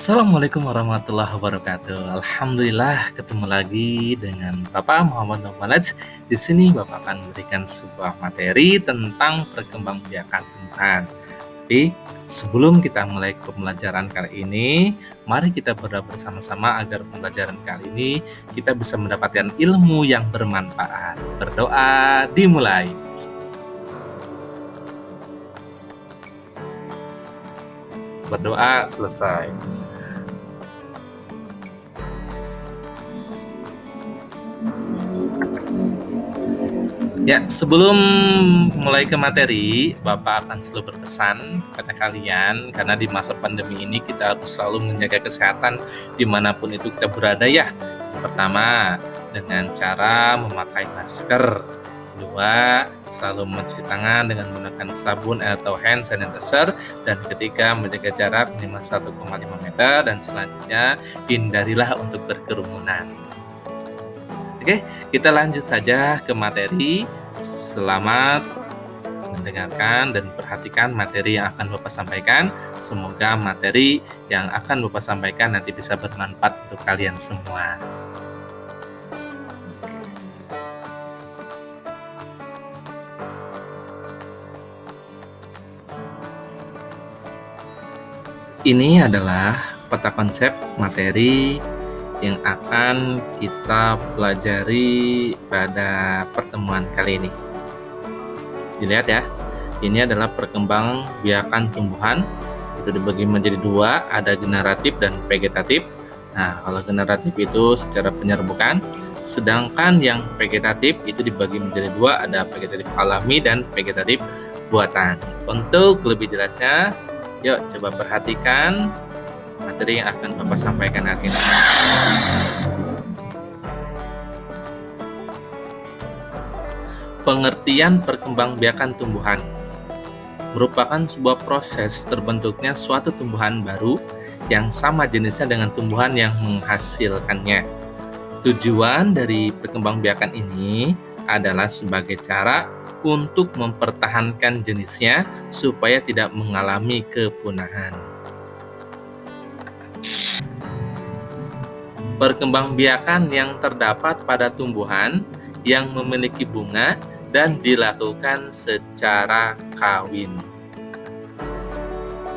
Assalamualaikum warahmatullahi wabarakatuh. Alhamdulillah ketemu lagi dengan Bapak Muhammad Nurmalaj. Di sini Bapak akan memberikan sebuah materi tentang perkembangbiakan tumbuhan. Tapi sebelum kita mulai ke pembelajaran kali ini, mari kita berdoa bersama-sama agar pembelajaran kali ini kita bisa mendapatkan ilmu yang bermanfaat. Berdoa dimulai. Berdoa selesai. Ya, sebelum mulai ke materi, Bapak akan selalu berpesan kepada kalian karena di masa pandemi ini kita harus selalu menjaga kesehatan dimanapun itu kita berada ya. Pertama, dengan cara memakai masker. Kedua, selalu mencuci tangan dengan menggunakan sabun atau hand sanitizer. Dan ketiga, menjaga jarak minimal 1,5 meter. Dan selanjutnya, hindarilah untuk berkerumunan. Oke, kita lanjut saja ke materi. Selamat mendengarkan dan perhatikan materi yang akan Bapak sampaikan. Semoga materi yang akan Bapak sampaikan nanti bisa bermanfaat untuk kalian semua. Ini adalah peta konsep materi yang akan kita pelajari pada pertemuan kali ini. Dilihat ya, ini adalah perkembangbiakan tumbuhan. Itu dibagi menjadi dua, ada generatif dan vegetatif. Nah, kalau generatif itu secara penyerbukan, sedangkan yang vegetatif itu dibagi menjadi dua, ada vegetatif alami dan vegetatif buatan. Untuk lebih jelasnya, yuk coba perhatikan materi yang akan Bapak sampaikan hari ini. Pengertian perkembangbiakan tumbuhan merupakan sebuah proses terbentuknya suatu tumbuhan baru yang sama jenisnya dengan tumbuhan yang menghasilkannya. Tujuan dari perkembangbiakan ini adalah sebagai cara untuk mempertahankan jenisnya supaya tidak mengalami kepunahan. Perkembangbiakan yang terdapat pada tumbuhan yang memiliki bunga dan dilakukan secara kawin.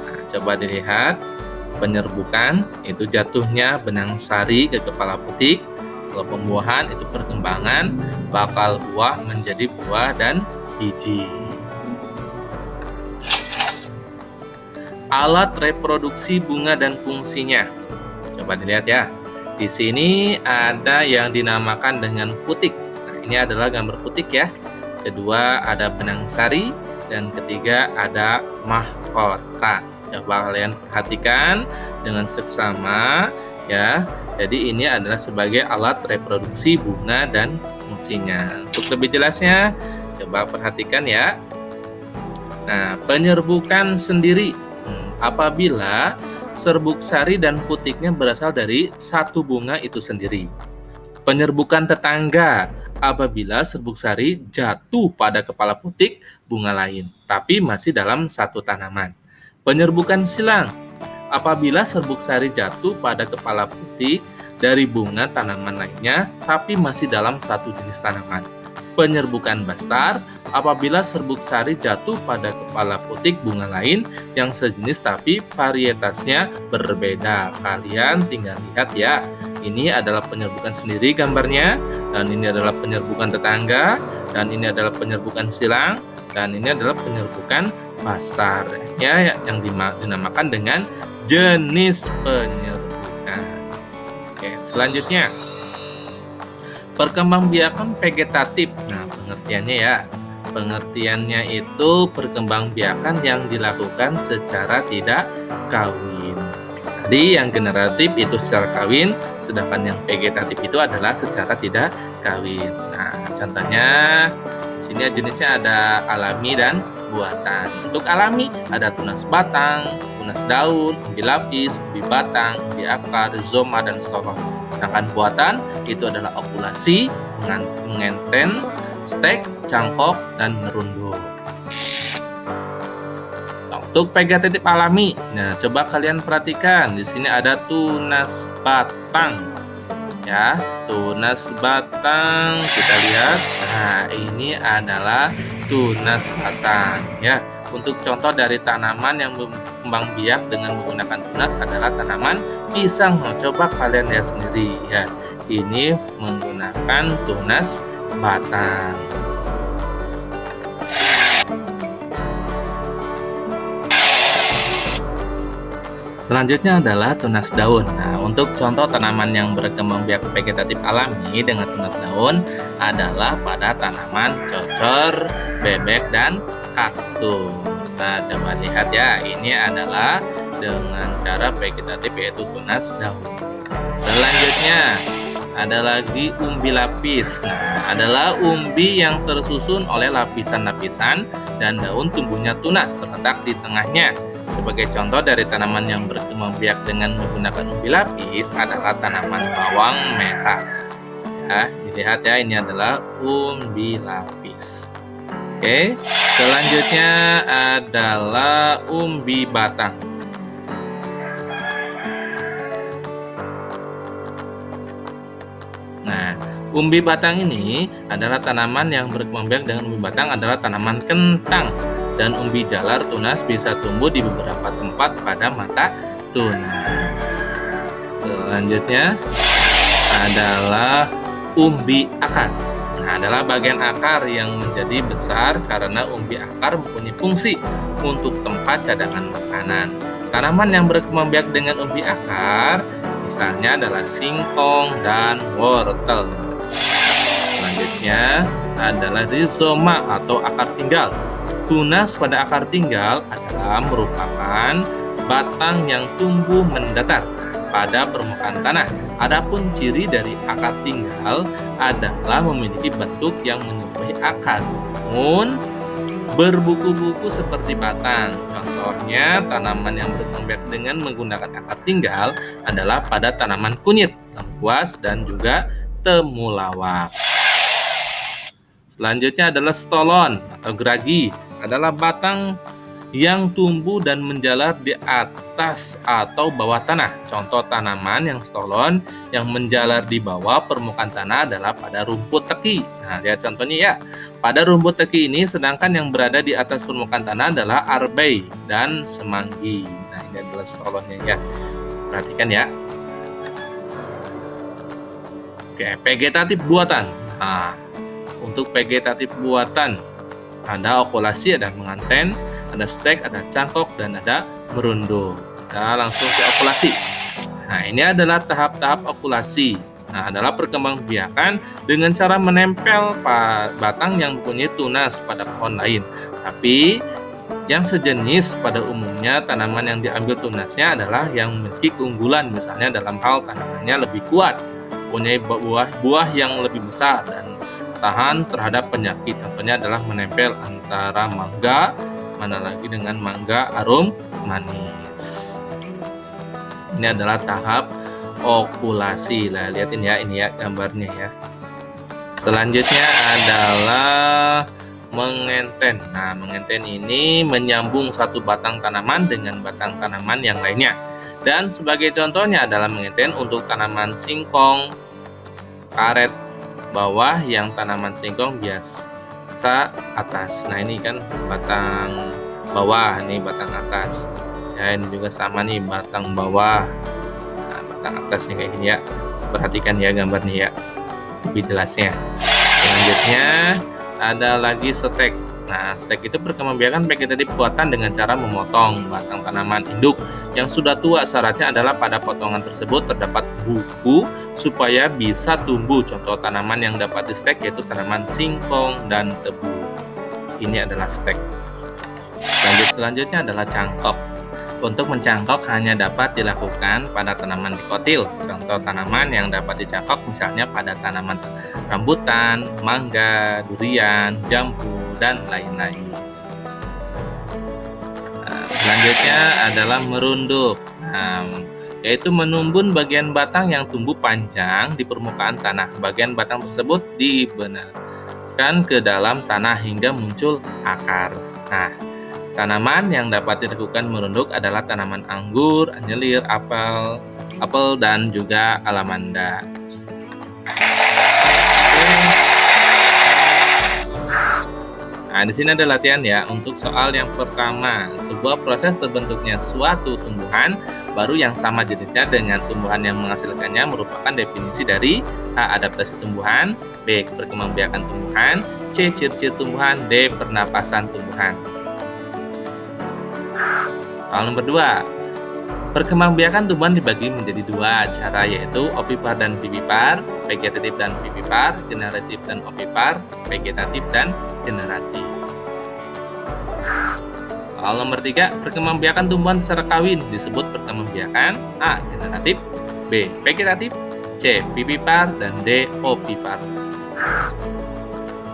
Nah, coba dilihat penyerbukan itu jatuhnya benang sari ke kepala putik. Kalau pembuahan itu perkembangan bakal buah menjadi buah dan biji. Alat reproduksi bunga dan fungsinya. Coba dilihat ya. Di sini ada yang dinamakan dengan putik. Nah, ini adalah gambar putik ya. Kedua ada benang sari dan ketiga ada mahkota. Coba kalian perhatikan dengan seksama ya. Jadi ini adalah sebagai alat reproduksi bunga dan fungsinya. Untuk lebih jelasnya, coba perhatikan ya. Nah, penyerbukan sendiri apabila serbuk sari dan putiknya berasal dari satu bunga itu sendiri. Penyerbukan tetangga apabila serbuk sari jatuh pada kepala putik bunga lain, tapi masih dalam satu tanaman. Penyerbukan silang apabila serbuk sari jatuh pada kepala putik dari bunga tanaman lainnya, tapi masih dalam satu jenis tanaman. Penyerbukan bastar apabila serbuk sari jatuh pada kepala putik bunga lain yang sejenis tapi varietasnya berbeda. Kalian tinggal lihat ya. Ini adalah penyerbukan sendiri gambarnya, dan ini adalah penyerbukan tetangga, dan ini adalah penyerbukan silang, dan ini adalah penyerbukan bastar ya, yang dinamakan dengan jenis penyerbukan. Oke, selanjutnya perkembangbiakan vegetatif. Nah, pengertiannya ya. Pengertiannya itu perkembangbiakan yang dilakukan secara tidak kawin. Tadi yang generatif itu secara kawin, sedangkan yang vegetatif itu adalah secara tidak kawin. Nah, contohnya di sini jenisnya ada alami dan buatan. Untuk alami ada tunas batang, tunas daun, umbi lapis, umbi batang, umbi akar, rizoma, dan stolon. Sedangkan buatan itu adalah okulasi, mengenten, stek, cangkok, dan merunduk. Untuk vegetatif alami, nah coba kalian perhatikan di sini ada tunas batang, ya, tunas batang. Kita lihat, nah ini adalah tunas batang, ya. Untuk contoh dari tanaman yang berkembang biak dengan menggunakan tunas adalah tanaman pisang. Nah, coba kalian lihat sendiri, ya. Ini menggunakan tunas batang. Selanjutnya adalah tunas daun. Nah, untuk contoh tanaman yang berkembang biak vegetatif alami dengan tunas daun adalah pada tanaman cocor, bebek, dan kaktus. Nah, coba lihat ya, ini adalah dengan cara vegetatif yaitu tunas daun. Selanjutnya ada lagi umbi lapis. Nah, adalah umbi yang tersusun oleh lapisan-lapisan dan daun tumbuhnya tunas terletak di tengahnya. Sebagai contoh dari tanaman yang berkembang biak dengan menggunakan umbi lapis adalah tanaman bawang merah. Ya, dilihat ya, ini adalah umbi lapis. Oke, selanjutnya adalah umbi batang. Nah, umbi batang ini adalah tanaman yang berkembang biak dengan umbi batang adalah tanaman kentang. Dan umbi jalar tunas bisa tumbuh di beberapa tempat pada mata tunas. Selanjutnya adalah umbi akar. Nah, adalah bagian akar yang menjadi besar karena umbi akar mempunyai fungsi untuk tempat cadangan makanan. Tanaman yang berkembang biak dengan umbi akar misalnya adalah singkong dan wortel. Selanjutnya adalah rizoma atau akar tinggal. Tunas pada akar tinggal adalah merupakan batang yang tumbuh mendatar pada permukaan tanah. Adapun ciri dari akar tinggal adalah memiliki bentuk yang menyerupai akar, namun berbuku-buku seperti batang. Contohnya tanaman yang berkembang biak dengan menggunakan akar tinggal adalah pada tanaman kunyit, lengkuas, dan juga temulawak. Selanjutnya adalah stolon atau geragi, adalah batang yang tumbuh dan menjalar di atas atau bawah tanah. Contoh tanaman yang stolon yang menjalar di bawah permukaan tanah adalah pada rumput teki. Nah, lihat contohnya ya. Pada rumput teki ini, sedangkan yang berada di atas permukaan tanah adalah arbei dan semanggi. Nah, ini adalah stolonnya ya. Perhatikan ya. Oke, vegetatif buatan. Nah, untuk vegetatif buatan ada okulasi, ada menganten, ada stek, ada cangkok, dan ada merunduk. Kita langsung ke okulasi. Nah, ini adalah tahap-tahap okulasi. Nah, adalah perkembangbiakan dengan cara menempel batang yang mempunyai tunas pada pohon lain. Tapi yang sejenis pada umumnya tanaman yang diambil tunasnya adalah yang memiliki keunggulan, misalnya dalam hal tanamannya lebih kuat, mempunyai buah yang lebih besar dan tahan terhadap penyakit. Contohnya adalah menempel antara mangga, mana lagi dengan mangga arum manis. Ini adalah tahap okulasi. Nah, lihatin ya, ini ya gambarnya ya. Selanjutnya adalah mengenten. Nah, mengenten ini menyambung satu batang tanaman dengan batang tanaman yang lainnya. Dan sebagai contohnya adalah mengenten untuk tanaman singkong, karet bawah, yang tanaman singkong biasa atas. Nah, ini kan batang bawah, ini batang atas. Ya, ini juga sama nih, batang bawah. Nah, batang atasnya kayak gini ya. Perhatikan ya gambarnya ya, lebih jelasnya. Selanjutnya ada lagi stek. Nah, stek itu perkembangbiakan vegetatif buatan dengan cara memotong batang tanaman induk yang sudah tua. Syaratnya adalah pada potongan tersebut terdapat buku supaya bisa tumbuh. Contoh tanaman yang dapat di stek yaitu tanaman singkong dan tebu. Ini adalah stek. Selanjutnya adalah cangkok. Untuk mencangkok hanya dapat dilakukan pada tanaman dikotil. Contoh tanaman yang dapat dicangkok misalnya pada tanaman rambutan, mangga, durian, jambu, dan lain-lain. Nah, selanjutnya adalah merunduk. Nah, yaitu menumbun bagian batang yang tumbuh panjang di permukaan tanah. Bagian batang tersebut dibenarkan ke dalam tanah hingga muncul akar. Nah, Tanaman yang dapat dilakukan merunduk adalah tanaman anggur, anjelir, apel, dan juga alamanda. Oke. Nah, di sini ada latihan ya untuk soal yang pertama. Sebuah proses terbentuknya suatu tumbuhan baru yang sama jenisnya dengan tumbuhan yang menghasilkannya merupakan definisi dari A. Adaptasi tumbuhan, B. Perkembangbiakan tumbuhan, C. Ciri-ciri tumbuhan, D. Pernapasan tumbuhan. Soal nomor 2. Perkembangbiakan tumbuhan dibagi menjadi dua cara, yaitu opipar dan vivipar, vegetatif dan vivipar, generatif dan opipar, vegetatif dan generatif. Soal nomor 3, perkembangbiakan tumbuhan secara kawin disebut perkembangbiakan A. Generatif, B. Vegetatif, C. Vivipar, dan D. Opipar.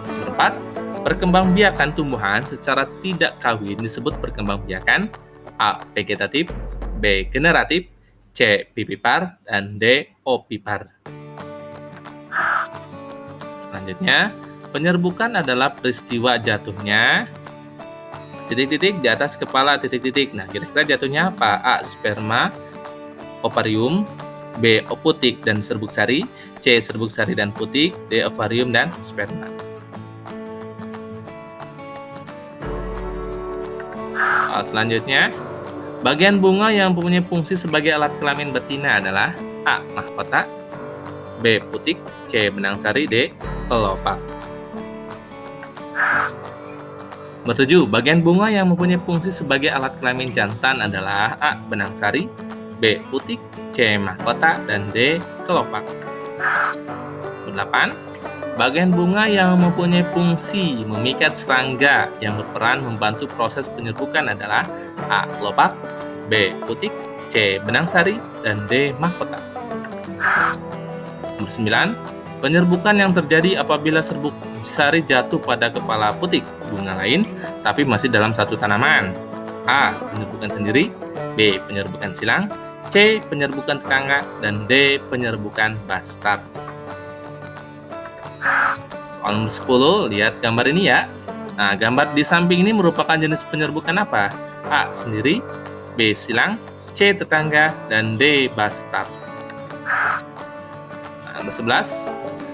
Nomor 4, perkembangbiakan tumbuhan secara tidak kawin disebut perkembangbiakan A. Vegetatif, B. Generatif, C. Vivipar, dan D. Opipar. Selanjutnya, penyerbukan adalah peristiwa jatuhnya titik-titik di atas kepala titik-titik. Nah, kira-kira jatuhnya apa? A. Sperma, ovarium, B. Oputik dan serbuk sari, C. Serbuk sari dan putik, D. Ovarium dan sperma. Selanjutnya, bagian bunga yang mempunyai fungsi sebagai alat kelamin betina adalah A. Mahkota, B. Putik, C. Benang sari, D. Kelopak. Nomor 7. Bagian bunga yang mempunyai fungsi sebagai alat kelamin jantan adalah A. Benang sari, B. Putik, C. Mahkota, dan D. Kelopak. Nomor 8. Bagian bunga yang mempunyai fungsi memikat serangga yang berperan membantu proses penyerbukan adalah A. Kelopak, B. Putik, C. Benang sari, dan D. Mahkota. Nomor 9. Penyerbukan yang terjadi apabila serbuk sari jatuh pada kepala putik bunga lain tapi masih dalam satu tanaman. A. Penyerbukan sendiri, B. Penyerbukan silang, C. Penyerbukan tetangga, dan D. Penyerbukan bastard. Soal nomor 10, lihat gambar ini ya. Nah, gambar di samping ini merupakan jenis penyerbukan apa? A. Sendiri, B. Silang, C. Tetangga, dan D. Bastard. Nah, nomor 11,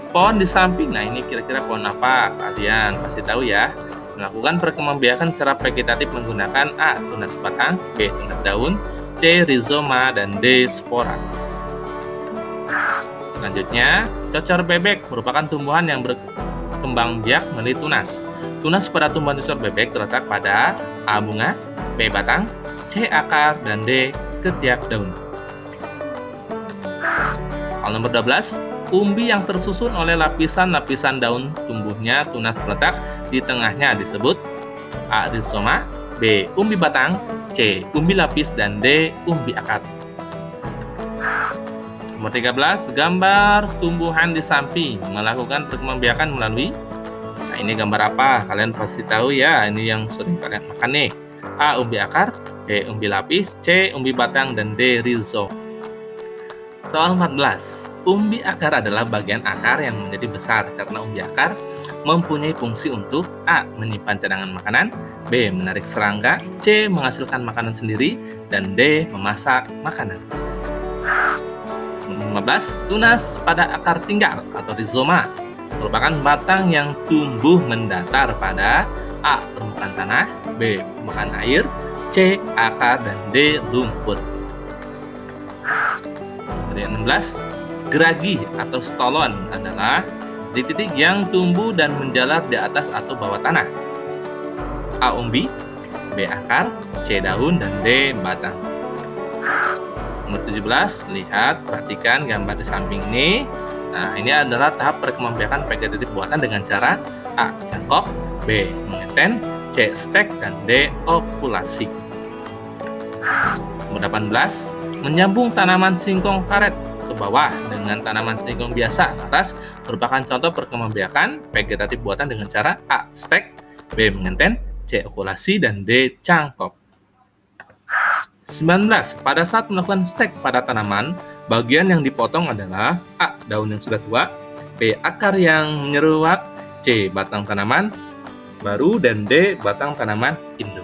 pohon di samping. Nah, ini kira-kira pohon apa? Kalian pasti tahu ya. Melakukan perkembangbiakan secara vegetatif menggunakan A. Tunas batang, B. Tunas daun, C. Rizoma, dan D. Spora. Selanjutnya, cocor bebek merupakan tumbuhan yang berkembang biak melalui tunas. Tunas pada tumbuhan cocor bebek terletak pada A. Bunga, B. Batang, C. Akar, dan D. Ketiak daun. Soal nomor 12, umbi yang tersusun oleh lapisan-lapisan daun tumbuhnya tunas terletak di tengahnya disebut A. Rizoma, B. Umbi batang, C. Umbi lapis, dan D. Umbi akar. Nomor 13, gambar tumbuhan di samping melakukan perkembangbiakan melalui. Nah, ini gambar apa? Kalian pasti tahu ya, ini yang sering kalian makan nih. A. Umbi akar, B. Umbi lapis, C. Umbi batang, dan D. Rizoma. Soal 14, umbi akar adalah bagian akar yang menjadi besar karena umbi akar mempunyai fungsi untuk A. Menyimpan cadangan makanan, B. Menarik serangga, C. Menghasilkan makanan sendiri, dan D. Memasak makanan. 15, tunas pada akar tinggal atau rizoma merupakan batang yang tumbuh mendatar pada A. Permukaan tanah, B. Permukaan air, C. Akar, dan D. Rumput. Kemudian 16, geragi atau stolon adalah titik-titik yang tumbuh dan menjalar di atas atau bawah tanah. A. Umbi, B. Akar, C. Daun, dan D. Batang. Nomor 17, lihat, perhatikan gambar di samping ini. Nah, ini adalah tahap perkembangbiakan vegetatif buatan dengan cara A. Cangkok, B. Mengeten, C. Stek, dan D. Okulasi. Nomor 18, menyambung tanaman singkong karet atau bawah dengan tanaman singkong biasa atas merupakan contoh perkembangbiakan vegetatif buatan dengan cara A. Stek, B. Mengenten, C. Okulasi, dan D. Cangkok. 19. Pada saat melakukan stek pada tanaman, bagian yang dipotong adalah A. Daun yang sudah tua, B. Akar yang menyeruak, C. Batang tanaman baru, dan D. Batang tanaman induk.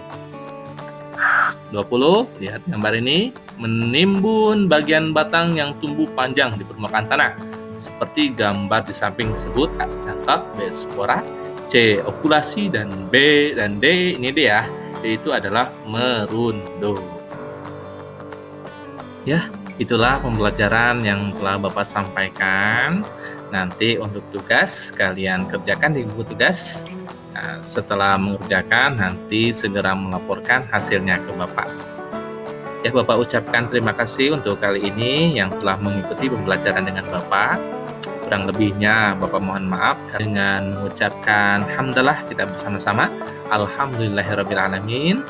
20, lihat gambar ini, menimbun bagian batang yang tumbuh panjang di permukaan tanah. Seperti gambar di samping disebut A. Cangkok, B. Spora, C. Okulasi, dan B dan D, ini D ya, D itu adalah merunduk. Ya, itulah pembelajaran yang telah Bapak sampaikan. Nanti untuk tugas, kalian kerjakan di buku tugas. Nah, setelah mengerjakan, nanti segera melaporkan hasilnya ke Bapak. Ya, Bapak ucapkan terima kasih untuk kali ini yang telah mengikuti pembelajaran dengan Bapak. Kurang lebihnya, Bapak mohon maaf. Dengan mengucapkan hamdalah kita bersama-sama. Alhamdulillahirrabbilalamin.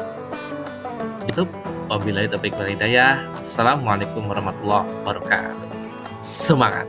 Itu wabillahi taufiq wal hidayah. Assalamualaikum warahmatullahi wabarakatuh. Semangat!